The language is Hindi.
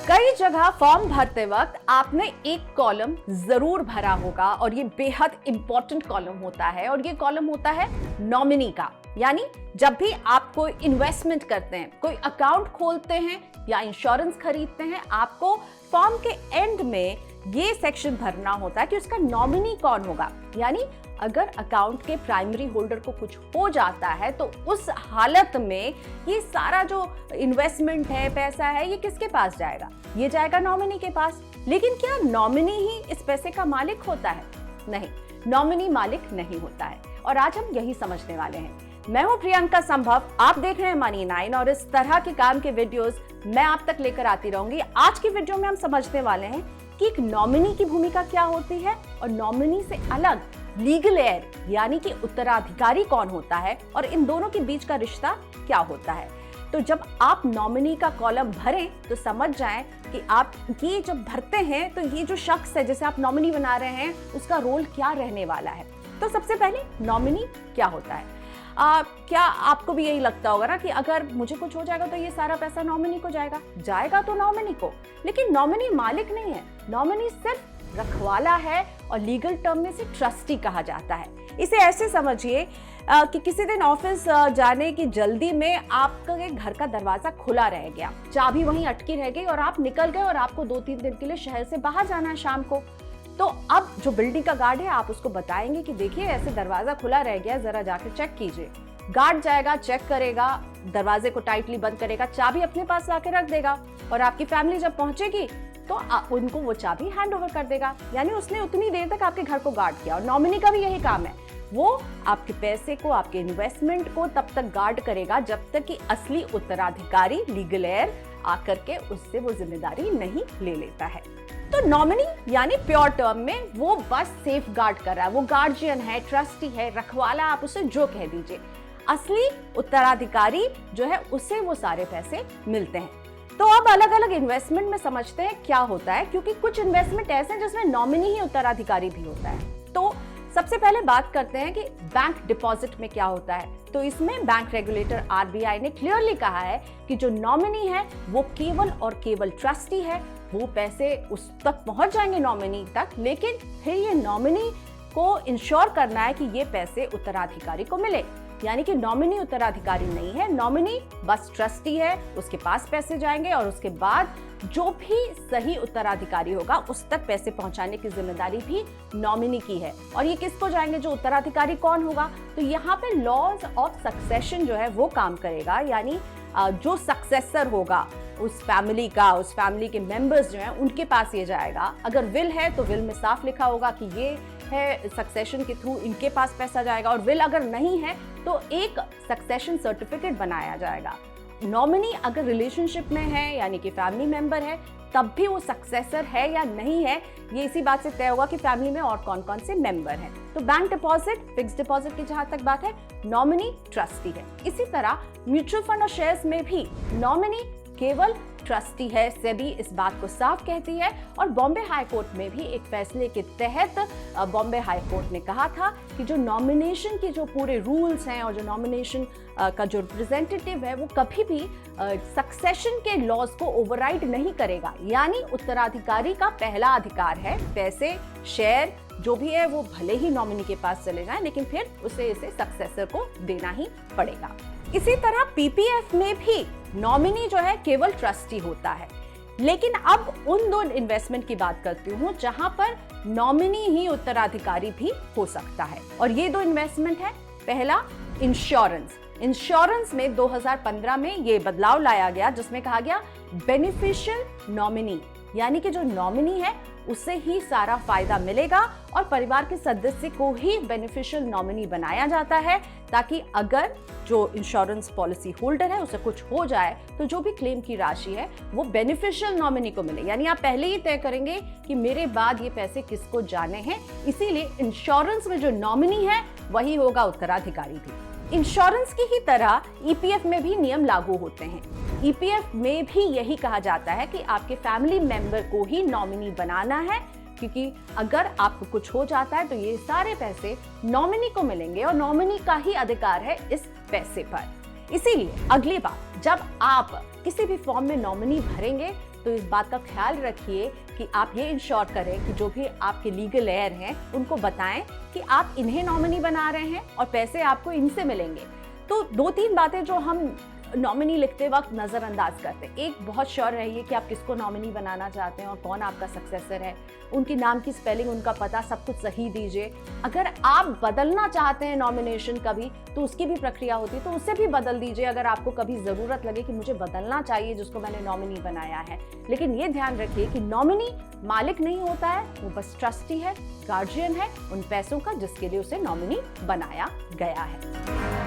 कई जगह फॉर्म भरते वक्त आपने एक कॉलम जरूर भरा होगा और ये बेहद इंपॉर्टेंट कॉलम होता है और ये कॉलम होता है नॉमिनी का। यानी जब भी आप कोई इन्वेस्टमेंट करते हैं, कोई अकाउंट खोलते हैं या इंश्योरेंस खरीदते हैं, आपको फॉर्म के एंड में ये सेक्शन भरना होता है कि उसका नॉमिनी कौन होगा। यानी अगर अकाउंट के प्राइमरी होल्डर को कुछ हो जाता है तो उस हालत में ये सारा जो इन्वेस्टमेंट है, पैसा है, ये किसके पास जाएगा? ये जाएगा नॉमिनी के पास। लेकिन क्या नॉमिनी ही इस पैसे का मालिक होता है? नहीं, नॉमिनी मालिक नहीं होता है और आज हम यही समझने वाले हैं। मैं हूं प्रियंका संभव, आप देख रहे हैं मनी 9 और इस तरह के काम के वीडियोस मैं आप तक लेकर आती रहूंगी। आज की वीडियो में हम समझने वाले हैं कि एक नॉमिनी की भूमिका क्या होती है और नॉमिनी से अलग लीगल हेयर यानी कि उत्तराधिकारी कौन होता है और इन दोनों के बीच का रिश्ता क्या होता है। तो जब आप नॉमिनी का कॉलम भरें तो समझ जाएं कि आप ये जब भरते हैं तो ये जो शख्स है जिसे आप नॉमिनी बना रहे हैं उसका रोल क्या रहने वाला है। तो सबसे पहले नॉमिनी क्या होता है? क्या आपको भी यही लगता होगा ना कि अगर मुझे कुछ हो जाएगा तो ये सारा पैसा नॉमिनी को जाएगा तो नॉमिनी को। लेकिन नॉमिनी मालिक नहीं है, नॉमिनी सिर्फ रखवाला है और लीगल टर्म में से ट्रस्टी कहा जाता है। इसे ऐसे समझिए कि किसी दिन ऑफिस जाने की जल्दी में आपके घर का दरवाजा खुला रह गया, चाबी वहीं अटकी रह गई और आप निकल गए और आपको 2-3 दिन के लिए शहर से बाहर जाना है शाम को। तो अब जो बिल्डिंग का गार्ड है आप उसको बताएंगे कि देखिए ऐसे दरवाजा खुला रह गया, जरा जाकर चेक कीजिए। गार्ड जाएगा, चेक करेगा, दरवाजे को टाइटली बंद करेगा, चाबी अपने पास लाके रख देगा और आपकी फैमिली जब पहुंचेगी तो उनको वो चाबी हैंड ओवर कर देगा। यानी उसने उतनी देर तक आपके घर को गार्ड किया। और नॉमिनी का भी यही काम है, वो आपके पैसे को, आपके इन्वेस्टमेंट को तब तक गार्ड करेगा जब तक कि असली उत्तराधिकारी लीगल हेयर आकर के उससे वो जिम्मेदारी नहीं ले लेता है। तो नॉमिनी यानी प्योर टर्म में वो बस सेफ गार्ड कर रहा है, वो गार्जियन है, ट्रस्टी है, रखवाला, आप उसे जो कह दीजिए। असली उत्तराधिकारी जो है उसे वो सारे पैसे मिलते हैं। तो अब अलग अलग इन्वेस्टमेंट में समझते हैं क्या होता है, क्योंकि कुछ इन्वेस्टमेंट ऐसे हैं जिसमें नॉमिनी ही उत्तराधिकारी भी होता है। तो सबसे पहले बात करते हैं कि बैंक डिपॉजिट में क्या होता है। तो इसमें बैंक रेगुलेटर आरबीआई ने क्लियरली कहा है कि जो नॉमिनी है वो केवल और केवल ट्रस्टी है। वो पैसे उस तक पहुंच जाएंगे नॉमिनी तक, लेकिन फिर ये नॉमिनी को इंश्योर करना है कि ये पैसे उत्तराधिकारी को मिले। यानी कि नॉमिनी उत्तराधिकारी नहीं है, नॉमिनी बस ट्रस्टी है, उसके पास पैसे जाएंगे और उसके बाद जो भी सही उत्तराधिकारी होगा उस तक पैसे पहुंचाने की जिम्मेदारी भी नॉमिनी की है। और ये किसको जाएंगे? जो उत्तराधिकारी कौन होगा? तो यहाँ पे लॉज ऑफ सक्सेशन जो है वो काम करेगा। यानी जो सक्सेसर होगा उस फैमिली का, उस फैमिली के मेंबर्स जो हैं उनके पास ये जाएगा। अगर विल है तो विल में साफ लिखा होगा कि ये है सक्सेशन के थ्रू इनके पास पैसा जाएगा, और विल अगर नहीं है तो एक सक्सेशन सर्टिफिकेट बनाया जाएगा। नॉमिनी अगर रिलेशनशिप में है यानी कि फैमिली मेंबर है तब भी वो सक्सेसर है या नहीं है ये इसी बात से तय होगा कि फैमिली में और कौन कौन से मेंबर हैं। तो बैंक डिपॉजिट, फिक्स्ड डिपॉजिट की जहां तक बात है, नॉमिनी ट्रस्टी है। इसी तरह म्यूचुअल फंड और शेयर्स में भी नॉमिनी केवल ट्रस्टी है। सेबी इस बात को साफ कहती है और बॉम्बे हाई कोर्ट में भी एक फैसले के तहत बॉम्बे हाई कोर्ट ने कहा था कि जो नॉमिनेशन के जो पूरे रूल्स हैं और जो नॉमिनेशन का जो रिप्रेजेंटेटिव है वो कभी भी सक्सेशन के लॉज को ओवरराइड नहीं करेगा। यानी उत्तराधिकारी का पहला अधिकार है पैसे, शेयर जो भी है वो भले ही नॉमिनी के पास चले जाएं, लेकिन फिर इसे सक्सेसर को देना ही पड़ेगा। इसी तरह पीपीएफ में भी नॉमिनी जो है केवल ट्रस्टी होता है। लेकिन अब उन दो इन्वेस्टमेंट की बात करती हूं जहां पर नॉमिनी ही उत्तराधिकारी भी हो सकता है, और ये दो इन्वेस्टमेंट है। पहला इंश्योरेंस। इंश्योरेंस में 2015 में ये बदलाव लाया गया जिसमें कहा गया बेनिफिशियल नॉमिनी, यानी कि जो नॉमिनी है उसे ही सारा फायदा मिलेगा और परिवार के सदस्य को ही बेनिफिशियल नॉमिनी बनाया जाता है, ताकि अगर जो इंश्योरेंस पॉलिसी होल्डर है उसे कुछ हो जाए तो जो भी क्लेम की राशि है वो बेनिफिशियल नॉमिनी को मिले। यानी आप पहले ही तय करेंगे कि मेरे बाद ये पैसे किसको जाने हैं, इसीलिए इंश्योरेंस में जो नॉमिनी है वही होगा उत्तराधिकारी भी। इंश्योरेंस की ही तरह ईपीएफ में भी नियम लागू होते हैं। ईपीएफ में भी यही कहा जाता है कि आपके फैमिली मेंबर को ही नॉमिनी बनाना है, क्योंकि अगर आपको कुछ हो जाता है तो ये सारे पैसे नॉमिनी को मिलेंगे और नॉमिनी का ही अधिकार है इस पैसे पर। इसीलिए अगली बार जब आप किसी भी फॉर्म में नॉमिनी भरेंगे तो इस बात का ख्याल रखिए कि आप ये इंश्योर करें कि जो भी आपके लीगल एयर हैं उनको बताएं कि आप इन्हें नॉमिनी बना रहे हैं और पैसे आपको इनसे मिलेंगे। तो 2-3 बातें जो हम नॉमिनी लिखते वक्त नज़रअंदाज करते हैं। एक, बहुत श्योर रहिए कि आप किसको नॉमिनी बनाना चाहते हैं और कौन आपका सक्सेसर है। उनकी नाम की स्पेलिंग, उनका पता, सब कुछ सही दीजिए। अगर आप बदलना चाहते हैं नॉमिनेशन कभी, तो उसकी भी प्रक्रिया होती है, तो उसे भी बदल दीजिए अगर आपको कभी ज़रूरत लगे कि मुझे बदलना चाहिए जिसको मैंने नॉमिनी बनाया है। लेकिन ये ध्यान रखिए कि नॉमिनी मालिक नहीं होता है, वो बस ट्रस्टी है, गार्जियन है उन पैसों का जिसके लिए उसे नॉमिनी बनाया गया है।